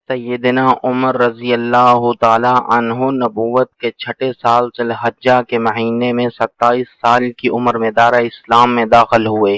سیدنا عمر رضی اللہ تعالی عنہ نبوت کے چھٹے سال ذی الحجہ کے مہینے میں 27 سال کی عمر میں دارہ اسلام میں داخل ہوئے۔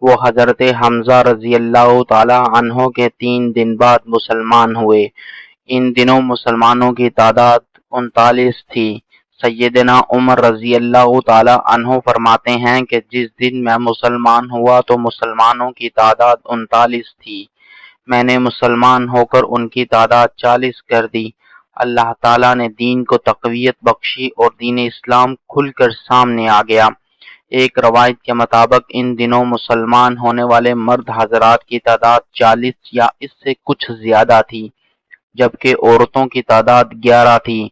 وہ حضرت حمزہ رضی اللہ تعالی عنہ کے 3 دن بعد مسلمان ہوئے۔ ان دنوں مسلمانوں کی تعداد 39 تھی۔ سیدنا عمر رضی اللہ تعالی عنہ فرماتے ہیں کہ جس دن میں مسلمان ہوا تو مسلمانوں کی تعداد 39 تھی۔ میں نے مسلمان ہو کر ان کی تعداد 40 کر دی۔ اللہ تعالیٰ نے دین کو تقویت بخشی اور دین اسلام کھل کر سامنے آ گیا۔ ایک روایت کے مطابق ان دنوں مسلمان ہونے والے مرد حضرات کی تعداد 40 یا اس سے کچھ زیادہ تھی، جبکہ عورتوں کی تعداد 11 تھی۔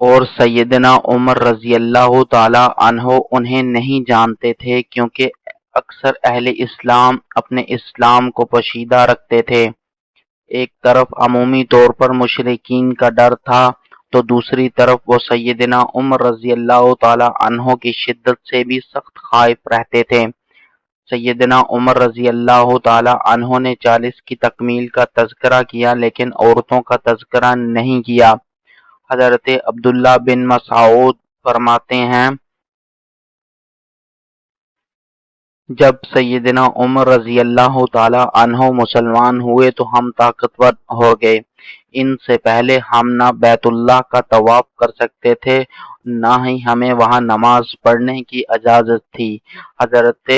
اور سیدنا عمر رضی اللہ تعالی عنہ انہیں نہیں جانتے تھے، کیونکہ اکثر اہل اسلام اپنے اسلام کو پوشیدہ رکھتے تھے۔ ایک طرف عمومی طور پر مشرکین کا ڈر تھا تو دوسری طرف وہ سیدنا عمر رضی اللہ تعالی عنہ کی شدت سے بھی سخت خائف رہتے تھے۔ سیدنا عمر رضی اللہ تعالی عنہ نے 40 کی تکمیل کا تذکرہ کیا، لیکن عورتوں کا تذکرہ نہیں کیا۔ حضرت عبداللہ بن مسعود فرماتے ہیں، جب سیدنا عمر رضی اللہ تعالی عنہ مسلمان ہوئے تو ہم طاقتور ہو گئے۔ ان سے پہلے ہم نہ بیت اللہ کا طواف کر سکتے تھے، نہ ہی ہمیں وہاں نماز پڑھنے کی اجازت تھی۔ حضرت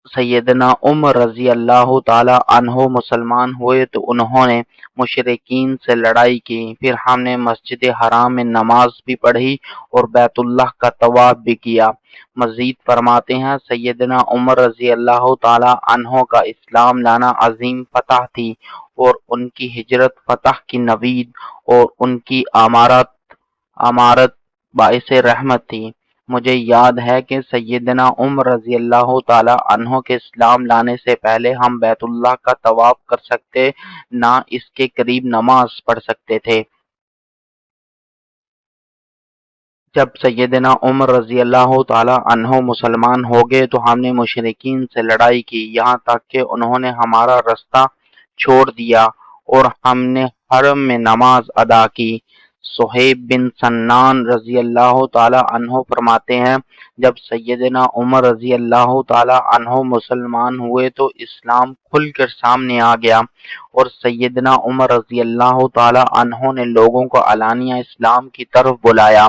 سیدنا عمر رضی اللہ تعالی عنہ مسلمان ہوئے تو انہوں نے مشرکین سے لڑائی کی۔ پھر ہم نے مسجد حرام میں نماز بھی پڑھی اور بیت اللہ کا طواف بھی کیا۔ مزید فرماتے ہیں، سیدنا عمر رضی اللہ تعالی عنہ کا اسلام لانا عظیم فتح تھی، اور ان کی ہجرت فتح کی نوید اور ان کی امارت باعث رحمت تھی۔ مجھے یاد ہے کہ سیدنا عمر رضی اللہ تعالی عنہ کے اسلام لانے سے پہلے ہم بیت اللہ کا طواف کر سکتے نہ اس کے قریب نماز پڑھ سکتے تھے۔ جب سیدنا عمر رضی اللہ تعالی عنہ مسلمان ہو گئے تو ہم نے مشرکین سے لڑائی کی، یہاں تک کہ انہوں نے ہمارا راستہ چھوڑ دیا اور ہم نے حرم میں نماز ادا کی۔ صہیب بن سنان رضی اللہ تعالی عنہ فرماتے ہیں، جب سیدنا عمر رضی اللہ تعالی عنہ مسلمان ہوئے تو اسلام کھل کر سامنے آ گیا، اور سیدنا عمر رضی اللہ تعالی عنہ نے لوگوں کو علانیہ اسلام کی طرف بلایا۔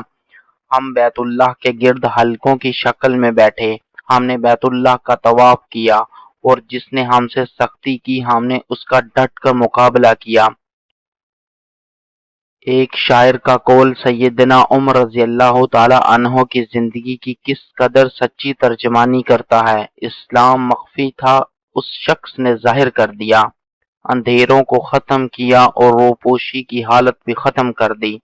ہم بیت اللہ کے گرد حلقوں کی شکل میں بیٹھے، ہم نے بیت اللہ کا طواف کیا، اور جس نے ہم سے سختی کی ہم نے اس کا ڈٹ کر مقابلہ کیا۔ ایک شاعر کا قول سیدنا عمر رضی اللہ تعالی عنہ کی زندگی کی کس قدر سچی ترجمانی کرتا ہے۔ اسلام مخفی تھا، اس شخص نے ظاہر کر دیا، اندھیروں کو ختم کیا اور روپوشی کی حالت بھی ختم کر دی۔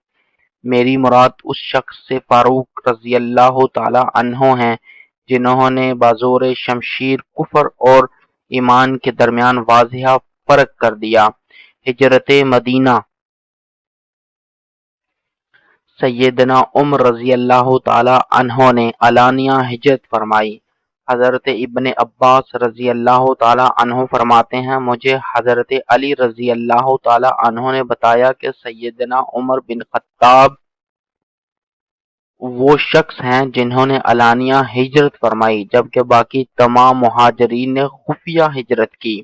میری مراد اس شخص سے فاروق رضی اللہ تعالی عنہ ہیں جنہوں نے بازور شمشیر کفر اور ایمان کے درمیان واضح فرق کر دیا۔ ہجرت مدینہ۔ سیدنا عمر رضی اللہ تعالی عنہ نے علانیہ ہجرت فرمائی۔ حضرت ابن عباس رضی اللہ تعالی عنہ فرماتے ہیں، مجھے حضرت علی رضی اللہ تعالی عنہ نے بتایا کہ سیدنا عمر بن خطاب وہ شخص ہیں جنہوں نے علانیہ ہجرت فرمائی، جبکہ باقی تمام مہاجرین نے خفیہ ہجرت کی۔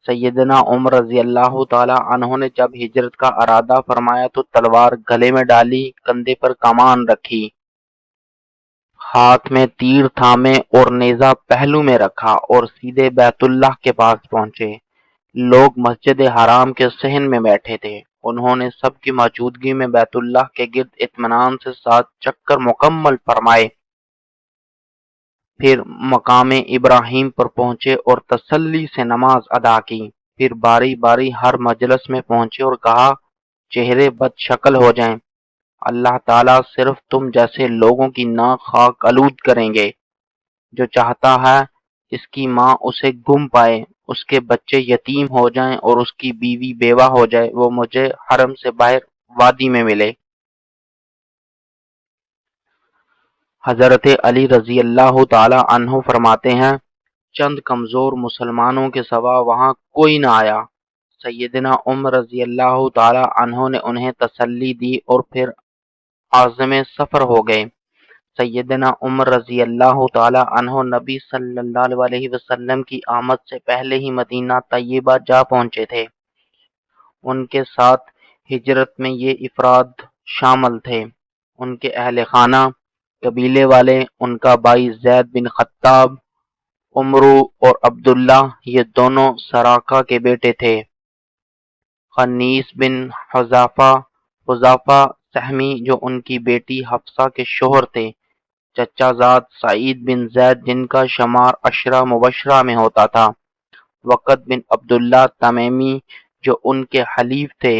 سیدنا عمر رضی اللہ تعالی عنہ نے جب ہجرت کا ارادہ فرمایا تو تلوار گلے میں ڈالی، کندھے پر کمان رکھی، ہاتھ میں تیر تھامے اور نیزہ پہلو میں رکھا اور سیدھے بیت اللہ کے پاس پہنچے۔ لوگ مسجد حرام کے صحن میں بیٹھے تھے۔ انہوں نے سب کی موجودگی میں بیت اللہ کے گرد اطمینان سے 7 چکر مکمل فرمائے، پھر مقام ابراہیم پر پہنچے اور تسلی سے نماز ادا کی۔ پھر باری باری ہر مجلس میں پہنچے اور کہا، چہرے بد شکل ہو جائیں، اللہ تعالیٰ صرف تم جیسے لوگوں کی ناک خاک آلود کریں گے۔ جو چاہتا ہے اس کی ماں اسے گم پائے، اس کے بچے یتیم ہو جائیں اور اس کی بیوی بیوہ ہو جائے، وہ مجھے حرم سے باہر وادی میں ملے۔ حضرت علی رضی اللہ تعالی عنہ فرماتے ہیں، چند کمزور مسلمانوں کے سوا وہاں کوئی نہ آیا۔ سیدنا عمر رضی اللہ تعالی عنہ نے انہیں تسلی دی اور پھر عازم سفر ہو گئے۔ سیدنا عمر رضی اللہ تعالی عنہ نبی صلی اللہ علیہ وسلم کی آمد سے پہلے ہی مدینہ طیبہ جا پہنچے تھے۔ ان کے ساتھ ہجرت میں یہ افراد شامل تھے: ان کے اہل خانہ، قبیلے والے، ان کا بھائی زید بن خطاب، عمرو اور عبداللہ، یہ دونوں سراقہ کے بیٹے تھے، خنیس بن حذافہ سہمی جو ان کی بیٹی حفصہ کے شوہر تھے، چچا زاد سعید بن زید جن کا شمار عشرہ مبشرہ میں ہوتا تھا، وقت بن عبداللہ تمیمی جو ان کے حلیف تھے،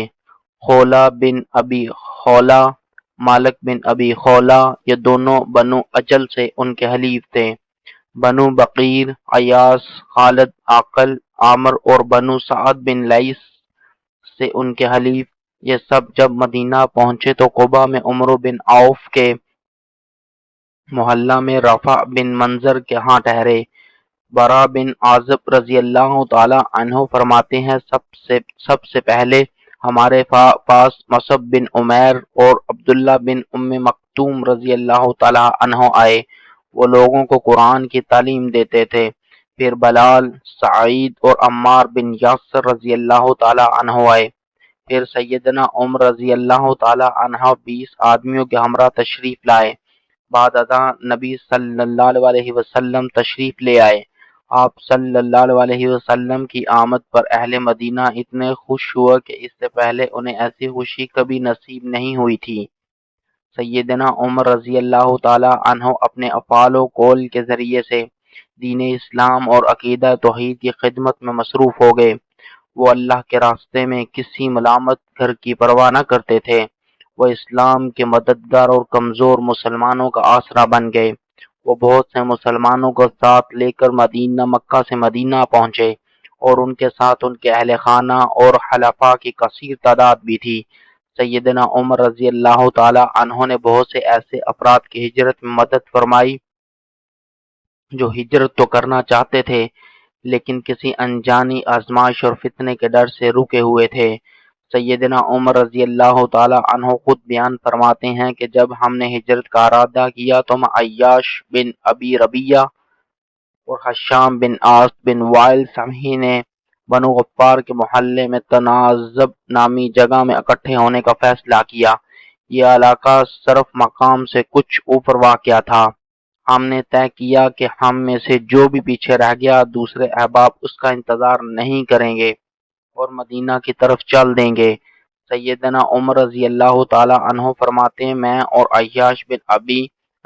خولہ بن ابی خولہ، مالک بن ابی خولہ، یہ دونوں بنو اجل سے ان کے حلیف تھے، بنو بقیر، ایاس، خالد، عاقل، عامر اور بنو سعد بن لیث سے ان کے حلیف۔ یہ سب جب مدینہ پہنچے تو قبا میں عمرو بن عوف کے محلہ میں رفع بن منظر کے ہاں ٹھہرے۔ برا بن عازب رضی اللہ تعالی عنہ فرماتے ہیں سب سے پہلے ہمارے پاس مصعب بن عمیر اور عبداللہ بن ام مکتوم رضی اللہ تعالی عنہ آئے، وہ لوگوں کو قرآن کی تعلیم دیتے تھے۔ پھر بلال، سعید اور عمار بن یاسر رضی اللہ تعالی عنہ آئے۔ پھر سیدنا عمر رضی اللہ تعالی عنہ 20 آدمیوں کے ہمراہ تشریف لائے۔ بعد ازاں نبی صلی اللہ علیہ وسلم تشریف لے آئے۔ آپ صلی اللہ علیہ وسلم کی آمد پر اہل مدینہ اتنے خوش ہوئے کہ اس سے پہلے انہیں ایسی خوشی کبھی نصیب نہیں ہوئی تھی۔ سیدنا عمر رضی اللہ تعالی عنہ اپنے افعال و قول کے ذریعے سے دین اسلام اور عقیدہ توحید کی خدمت میں مصروف ہو گئے۔ وہ اللہ کے راستے میں کسی ملامت گھر کی پرواہ نہ کرتے تھے۔ وہ اسلام کے مددگار اور کمزور مسلمانوں کا آسرا بن گئے۔ وہ بہت سے مسلمانوں کو ساتھ لے کر مکہ سے مدینہ پہنچے اور ان کے ساتھ ان کے اہل خانہ اور حلفاء کی کثیر تعداد بھی تھی۔ سیدنا عمر رضی اللہ تعالی عنہ نے بہت سے ایسے افراد کی ہجرت میں مدد فرمائی جو ہجرت تو کرنا چاہتے تھے لیکن کسی انجانی آزمائش اور فتنے کے ڈر سے رکے ہوئے تھے۔ سیدنا عمر رضی اللہ تعالی عنہ خود بیان فرماتے ہیں کہ جب ہم نے ہجرت کا ارادہ کیا تو ہم عیاش بن ابی ربیہ اور حشام بن عاص بن وائل سمحی نے بنو غفار کے محلے میں تنازب نامی جگہ میں اکٹھے ہونے کا فیصلہ کیا۔ یہ علاقہ صرف مقام سے کچھ اوپر واقع تھا۔ ہم نے طے کیا کہ ہم میں سے جو بھی پیچھے رہ گیا دوسرے احباب اس کا انتظار نہیں کریں گے اور مدینہ کی طرف چل دیں گے۔ سیدنا عمر رضی اللہ تعالی عنہ فرماتے ہیں میں اور عیاش بن ابی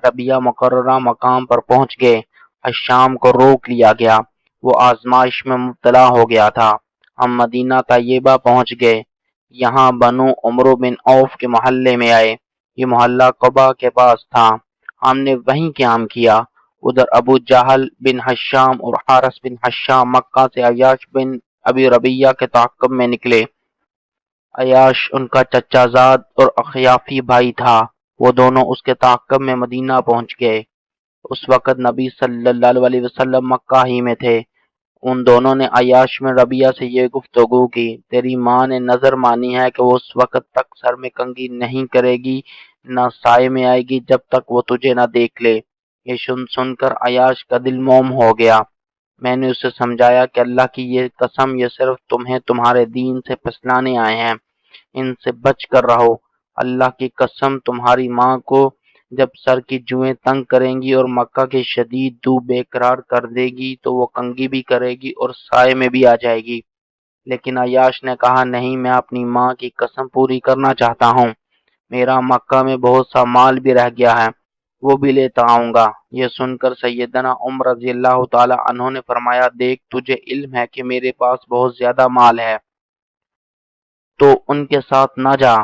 ربیہ مقررہ مقام پر پہنچ گئے۔ حشام کو روک لیا گیا، وہ آزمائش میں مبتلا ہو گیا تھا۔ ہم مدینہ طیبہ پہنچ گئے، یہاں بنو عمرو بن عوف کے محلے میں آئے۔ یہ محلہ قبا کے پاس تھا، ہم نے وہیں قیام کیا۔ ادھر ابو جہل بن حشام اور حارث بن حشام مکہ سے عیاش بن ابی ربیہ کے تعاقب میں نکلے۔ عیاش ان کا چچا زاد اور اخیافی بھائی تھا، وہ دونوں اس کے تعاقب میں مدینہ پہنچ گئے۔ اس وقت نبی صلی اللہ علیہ وسلم مکہ ہی میں تھے۔ ان دونوں نے عیاش بن ربیہ سے یہ گفتگو کی، تیری ماں نے نظر مانی ہے کہ وہ اس وقت تک سر میں کنگھی نہیں کرے گی نہ سائے میں آئے گی جب تک وہ تجھے نہ دیکھ لے۔ یہ سن کر عیاش کا دل موم ہو گیا۔ میں نے اسے سمجھایا کہ اللہ کی یہ قسم، یہ صرف تمہیں تمہارے دین سے پھسلانے آئے ہیں، ان سے بچ کر رہو۔ اللہ کی قسم تمہاری ماں کو جب سر کی جوئیں تنگ کریں گی اور مکہ کی شدید دو بے قرار کر دے گی تو وہ کنگھی بھی کرے گی اور سائے میں بھی آ جائے گی۔ لیکن عیاش نے کہا نہیں، میں اپنی ماں کی قسم پوری کرنا چاہتا ہوں، میرا مکہ میں بہت سا مال بھی رہ گیا ہے، وہ بھی لیتا آؤں گا۔ یہ سن کر سیدنا عمر رضی اللہ تعالی عنہ نے فرمایا دیکھ تجھے علم ہے کہ میرے پاس بہت زیادہ مال ہے تو ان کے ساتھ نہ جا،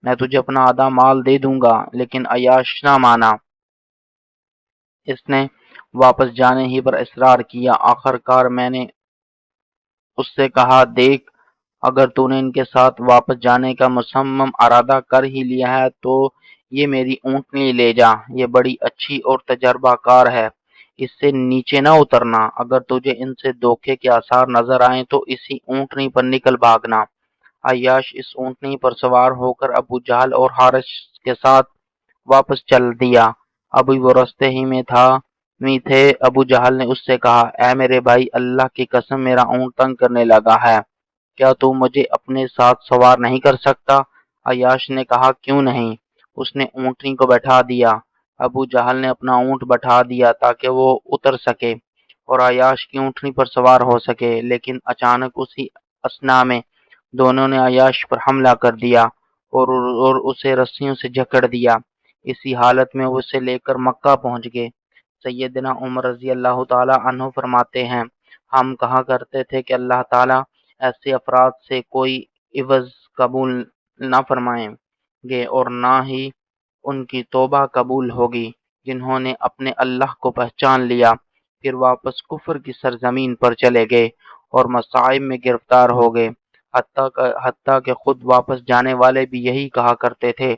میں تجھے اپنا آدھا مال دے دوں گا۔ لیکن عیاش نہ مانا، اس نے واپس جانے ہی پر اصرار کیا۔ آخر کار میں نے اس سے کہا دیکھ اگر تو نے ان کے ساتھ واپس جانے کا مصمم ارادہ کر ہی لیا ہے تو یہ میری اونٹنی لے جا، یہ بڑی اچھی اور تجربہ کار ہے، اس سے نیچے نہ اترنا، اگر تجھے ان سے دھوکے کے آثار نظر آئیں تو اسی اونٹنی پر نکل بھاگنا۔ عیاش اس اونٹنی پر سوار ہو کر ابو جہل اور حارث کے ساتھ واپس چل دیا۔ ابھی وہ رستے ہی میں تھے، ابو جہل نے اس سے کہا، اے میرے بھائی، اللہ کی قسم میرا اونٹ تنگ کرنے لگا ہے، کیا تو مجھے اپنے ساتھ سوار نہیں کر سکتا؟ عیاش نے کہا، کیوں نہیں؟ اس نے اونٹنی کو بیٹھا دیا۔ ابو جہل نے اپنا اونٹ بٹھا دیا تاکہ وہ اتر سکے اور عیاش کی اونٹنی پر سوار ہو سکے، لیکن اچانک اسی اثنا میں دونوں نے عیاش پر حملہ کر دیا اور اسے رسیوں سے جکڑ دیا۔ اسی حالت میں وہ اسے لے کر مکہ پہنچ گئے۔ سیدنا عمر رضی اللہ تعالی عنہ فرماتے ہیں، ہم کہا کرتے تھے کہ اللہ تعالیٰ ایسے افراد سے کوئی عوض قبول نہ فرمائیں گے اور نہ ہی ان کی توبہ قبول ہوگی، جنہوں نے اپنے اللہ کو پہچان لیا، پھر واپس کفر کی سرزمین پر چلے گئے اور مصائب میں گرفتار ہو گئے۔ حتیٰ کہ خود واپس جانے والے بھی یہی کہا کرتے تھے۔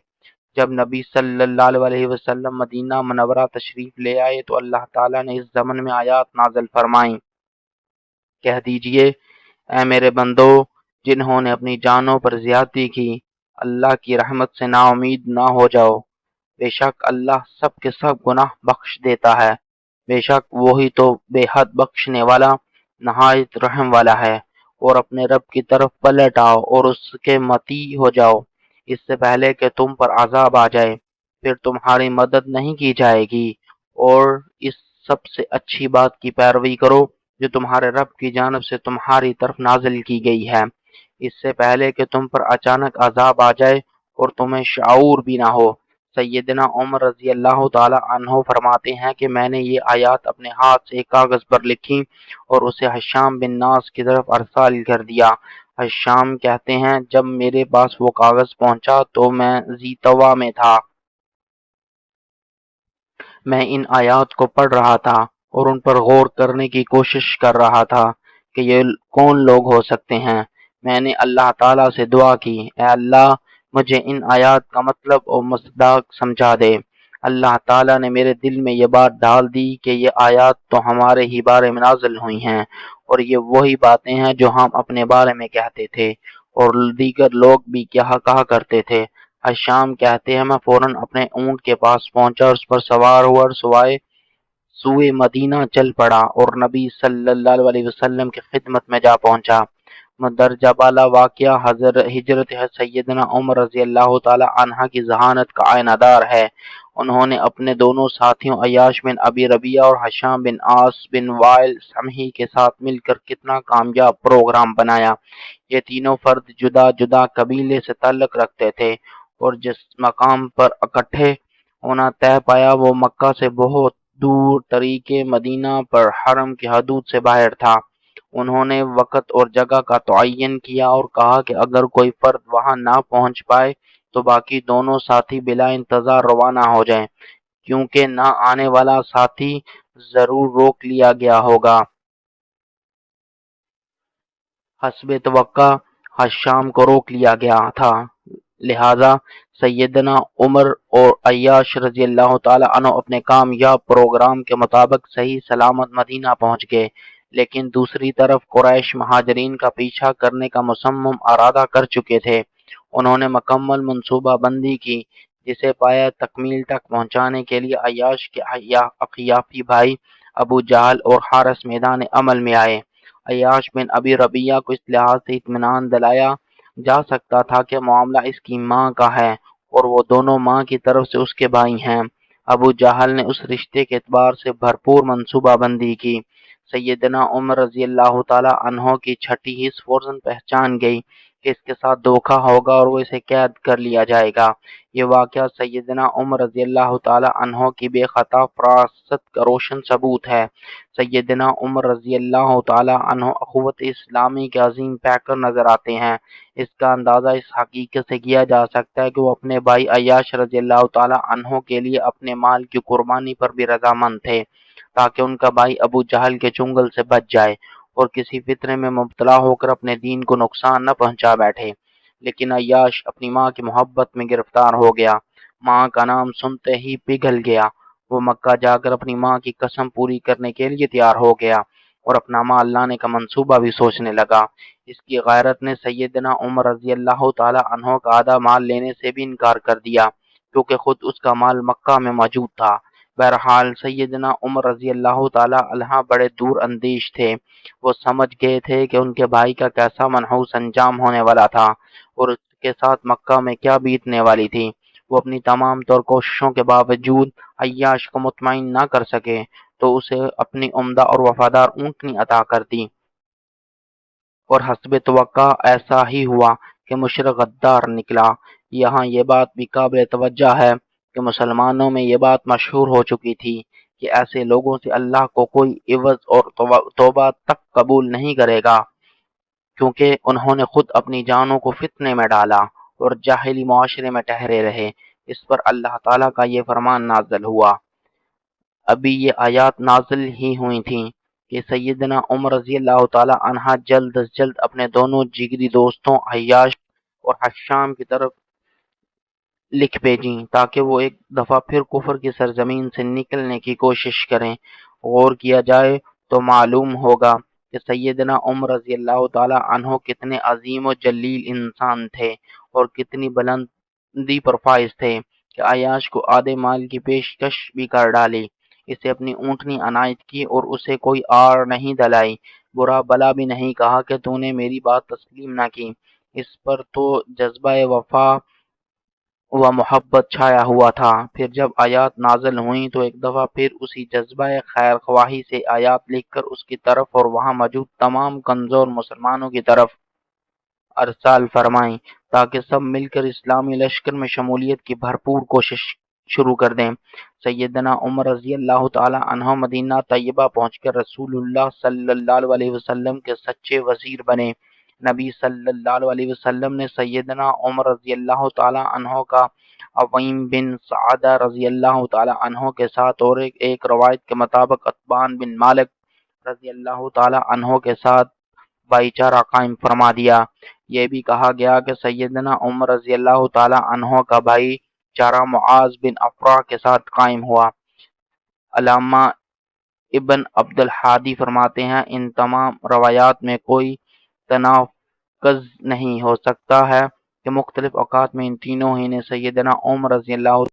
جب نبی صلی اللہ علیہ وسلم مدینہ منورہ تشریف لے آئے تو اللہ تعالیٰ نے اس زمن میں آیات نازل فرمائیں، کہہ دیجئے، اے میرے بندو، جنہوں نے اپنی جانوں پر زیادتی کی، اللہ کی رحمت سے نا امید نہ ہو جاؤ، بے شک اللہ سب کے سب گناہ بخش دیتا ہے، بے شک وہی تو بے حد بخشنے والا نہایت رحم والا ہے، اور اپنے رب کی طرف پلٹ آؤ اور اس کے مطیع ہو جاؤ، اس سے پہلے کہ تم پر عذاب آ جائے، پھر تمہاری مدد نہیں کی جائے گی، اور اس سب سے اچھی بات کی پیروی کرو جو تمہارے رب کی جانب سے تمہاری طرف نازل کی گئی ہے، اس سے پہلے کہ تم پر اچانک عذاب آ جائے اور تمہیں شعور بھی نہ ہو۔ سیدنا عمر رضی اللہ تعالی عنہ فرماتے ہیں کہ میں نے یہ آیات اپنے ہاتھ سے ایک کاغذ پر لکھی اور اسے حشام بن ناس کی طرف ارسال کر دیا۔ حشام کہتے ہیں، جب میرے پاس وہ کاغذ پہنچا تو میں زیتوا میں تھا، میں ان آیات کو پڑھ رہا تھا اور ان پر غور کرنے کی کوشش کر رہا تھا کہ یہ کون لوگ ہو سکتے ہیں۔ میں نے اللہ تعالیٰ سے دعا کی، اے اللہ، مجھے ان آیات کا مطلب اور مصداق سمجھا دے۔ اللہ تعالیٰ نے میرے دل میں یہ بات ڈال دی کہ یہ آیات تو ہمارے ہی بارے میں نازل ہوئی ہیں، اور یہ وہی باتیں ہیں جو ہم اپنے بارے میں کہتے تھے اور دیگر لوگ بھی کہا کرتے تھے۔ شام کہتے ہیں، میں فوراً اپنے اونٹ کے پاس پہنچا اور اس پر سوار ہوا اور سوئے مدینہ چل پڑا اور نبی صلی اللہ علیہ وسلم کی خدمت میں جا پہنچا۔ مندرجہ بالا واقعہ ہجرت سیدنا عمر رضی اللہ تعالی عنہ کی ذہانت کا آئینہ دار ہے۔ انہوں نے اپنے دونوں ساتھیوں عیاش بن ابی ربیعہ اور حشام بن عاص بن وائل سمحی کے ساتھ مل کر کتنا کامیاب پروگرام بنایا۔ یہ تینوں فرد جدا جدا قبیلے سے تعلق رکھتے تھے اور جس مقام پر اکٹھے ہونا طے پایا وہ مکہ سے بہت دور طریقے مدینہ پر حرم کی حدود سے باہر تھا۔ انہوں نے وقت اور جگہ کا تعین کیا اور کہا کہ اگر کوئی فرد وہاں نہ پہنچ پائے تو باقی دونوں ساتھی بلا انتظار روانہ ہو جائیں، کیونکہ نہ آنے والا ساتھی ضرور روک لیا گیا ہوگا۔ حسب توقع حشام کو روک لیا گیا تھا، لہذا سیدنا عمر اور عیاش رضی اللہ تعالی عنہ اپنے کامیاب پروگرام کے مطابق صحیح سلامت مدینہ پہنچ گئے، لیکن دوسری طرف قریش مہاجرین کا پیچھا کرنے کا مصمم ارادہ کر چکے تھے۔ انہوں نے مکمل منصوبہ بندی کی، جسے پایہ تکمیل تک پہنچانے کے لیے عیاش کے اقیافی بھائی ابو جہل اور حارث میدان عمل میں آئے۔ عیاش بن ابی ربیعہ کو اس لحاظ سے اطمینان دلایا جا سکتا تھا کہ معاملہ اس کی ماں کا ہے اور وہ دونوں ماں کی طرف سے اس کے بھائی ہیں۔ ابو جہل نے اس رشتے کے اعتبار سے بھرپور منصوبہ بندی کی۔ سیدنا عمر رضی اللہ تعالی عنہ کی چھٹی حص فوراً پہچان گئی کہ اس کے ساتھ دھوکہ ہوگا اور وہ اسے قید کر لیا جائے گا۔ یہ واقعہ سیدنا عمر رضی اللہ تعالی عنہ کی بے خطا فراست کا روشن ثبوت ہے۔ سیدنا عمر رضی اللہ تعالی عنہ اخوت اسلامی کے عظیم پیکر نظر آتے ہیں۔ اس کا اندازہ اس حقیقت سے کیا جا سکتا ہے کہ وہ اپنے بھائی عیاش رضی اللہ تعالی عنہ کے لیے اپنے مال کی قربانی پر بھی رضامند تھے، تاکہ ان کا بھائی ابو جہل کے چنگل سے بچ جائے اور کسی فتنے میں مبتلا ہو کر اپنے دین کو نقصان نہ پہنچا بیٹھے۔ لیکن عیاش اپنی ماں کی محبت میں گرفتار ہو گیا، ماں کا نام سنتے ہی پگھل گیا وہ مکہ جا کر اپنی ماں کی قسم پوری کرنے کے لیے تیار ہو گیا اور اپنا مال لانے کا منصوبہ بھی سوچنے لگا۔ اس کی غیرت نے سیدنا عمر رضی اللہ تعالی عنہ کا آدھا مال لینے سے بھی انکار کر دیا، کیونکہ خود اس کا مال مکہ میں موجود تھا۔ بہرحال سیدنا عمر رضی اللہ تعالی عنہ بڑے دور اندیش تھے۔ وہ سمجھ گئے تھے کہ ان کے بھائی کا کیسا منحوس انجام ہونے والا تھا اور اس کے ساتھ مکہ میں کیا بیتنے والی تھی۔ وہ اپنی تمام طور کوششوں کے باوجود عیاش کو مطمئن نہ کر سکے تو اسے اپنی عمدہ اور وفادار اونٹنی عطا کر دی، اور حسب توقع ایسا ہی ہوا کہ مشرق غدار نکلا۔ یہاں یہ بات بھی قابل توجہ ہے کہ مسلمانوں میں یہ بات مشہور ہو چکی تھی کہ ایسے لوگوں سے اللہ کو کوئی عوض اور توبہ تک قبول نہیں کرے گا، کیونکہ انہوں نے خود اپنی جانوں کو فتنے میں ڈالا اور جاہلی معاشرے میں ٹھہرے رہے۔ اس پر اللہ تعالیٰ کا یہ فرمان نازل ہوا۔ ابھی یہ آیات نازل ہی ہوئی تھیں کہ سیدنا عمر رضی اللہ تعالی عنہ جلد از جلد اپنے دونوں جگری دوستوں عیاش اور حشام کی طرف لکھ بھیجیں تاکہ وہ ایک دفعہ پھر کفر کی سرزمین سے نکلنے کی کوشش کریں۔ غور کیا جائے تو معلوم ہوگا کہ سیدنا عمر رضی اللہ تعالی عنہ کتنے عظیم و جلیل انسان تھے اور کتنی بلندی پر فائز تھے کہ عیاش کو آدھے مال کی پیشکش بھی کر ڈالی، اسے اپنی اونٹنی عنایت کی اور اسے کوئی آڑ نہیں دلائی، برا بلا بھی نہیں کہا کہ تو نے میری بات تسلیم نہ کی۔ اس پر تو جذبہ وفا و محبت چھایا ہوا تھا۔ پھر جب آیات نازل ہوئیں تو ایک دفعہ پھر اسی جذبہ خیر خواہی سے آیات لکھ کر اس کی طرف اور وہاں موجود تمام کمزور مسلمانوں کی طرف ارسال فرمائیں تاکہ سب مل کر اسلامی لشکر میں شمولیت کی بھرپور کوشش شروع کر دیں۔ سیدنا عمر رضی اللہ تعالی عنہ مدینہ طیبہ پہنچ کر رسول اللہ صلی اللہ علیہ وسلم کے سچے وزیر بنے۔ نبی صلی اللہ علیہ وسلم نے سیدنا عمر رضی اللہ تعالی عنہ کا عویم بن سعدہ رضی اللہ تعالی عنہ کے ساتھ اور ایک روایت کے مطابق عتبان بن مالک رضی اللہ تعالی عنہ کے ساتھ بھائی چارہ قائم فرما دیا۔ یہ بھی کہا گیا کہ سیدنا عمر رضی اللہ تعالی عنہ کا بھائی چارہ معاذ بن افراح کے ساتھ قائم ہوا۔ علامہ ابن عبد الحادی فرماتے ہیں ان تمام روایات میں کوئی تناقض نہیں ہو سکتا ہے کہ مختلف اوقات میں ان تینوں ہی نے سیدنا عمر رضی اللہ